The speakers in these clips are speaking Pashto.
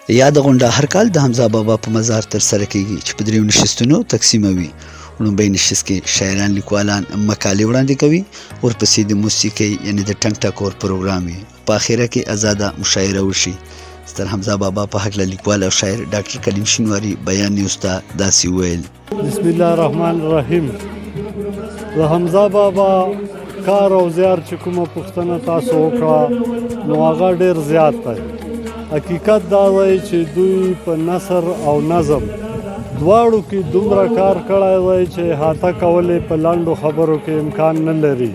یاد غونډه هر کال د حمزه بابا په مزار ترسره کیږي چې په دریو نشستونو تقسیموي. لومړی نشست کې شاعران لیکوالان مقالې وړاندې کوي، ورپسې د موسیقۍ یعنی د ټنګ ټکور پروګرام وي، په اخره کې ازاده مشاعره وشي. ستر حمزه بابا په هکله لیکوال او شاعر ډاکټر کلیم شینواري بیان نیوز ته داسې ویل: بسم الله الرحمن الرحیم. د حمزه بابا کار او زیار چې کومه پوښتنه تاسو وکړه نو هغه ډېر زیات دی. حقیقت دا دی چې دوی په نثر او نظم دواړو کې دومره کار کړی دی چې احاطه کول په لنډو خبرو کې امکان نه لري،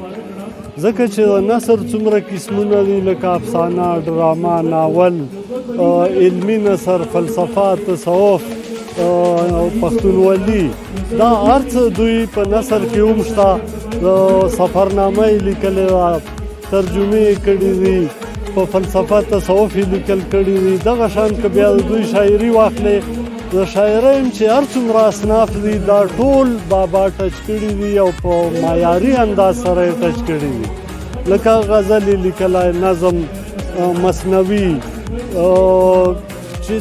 ځکه چې د نثر څومره قسمونه دي لکه افسانه، ډرامه، ناول، علمي نثر، فلسفه، تصوف، پښتونولي، دا هر څه دوی په نثر کې هم شته. سفرنامه یې لیکلې ده، ترجمې یې کړي دي، په فلسفه تصوف یې لیکل کړي دي. دغه شان که بیا د دوی شاعري واخلې، د شاعرۍ هم چې هر څومره اصناف دي دا ټول بابا ټچ کړي دي او په معیاري انداز سره یې ټچ کړي دي، لکه غزل یې لیکلی، نظم، مثنوي، چې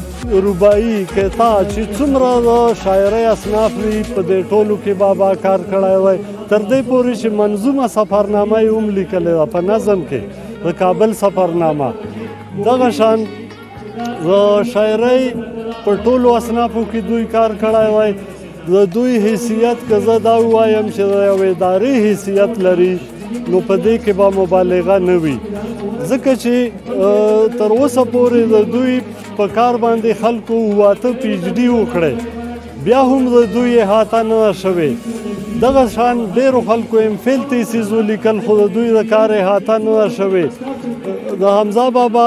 رباعي، قطعه، چې څومره د شاعرۍ اصناف دي په دې ټولو کې بابا کار کړی دی. تر دې پورې چې منظومه سفرنامه یې هم لیکلې ده په نظم کې، د کابل سفرنامه. دغه شان د شاعرۍ په ټولو اصنافو کې دوی کار کړی دی. د دوی حیثیت که زه دا ووایم چې د یوې ادارې حیثیت لري نو په دې کې به مبالغه نه وي، ځکه چې تر اوسه پورې د دوی په کار باندې خلکو 8 PhD وکړی، بیا هم د دوی احاطه نه ده شوې. دغه شان ډېرو خلکو MPhil تیسیز ولیکل خو د دوی د کار احاطه نه ده شوې. د حمزه بابا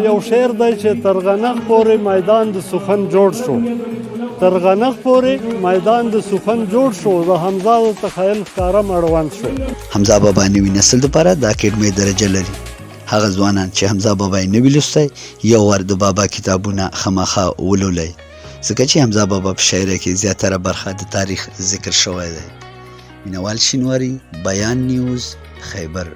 یو شعر دی چې تر غنغ پورې میدان د سخن جوړ شو، تر غنغ پورې میدان د سخن جوړ شو، د حمزه د تخیل ښکاره مړوند شو. حمزه بابا نوي نسل دپاره د اکیډمۍ درجه لري. هغه ځوانان چې حمزه بابا یې نه وي لوستی، یو وار د بابا کتابونه خامخا ولولئ، ځکه چې حمزه بابا په شاعرۍ کې زیاتره برخه د تاریخ ذکر شوی دی. مینوال شینواري، بیان نیوز، خیبر.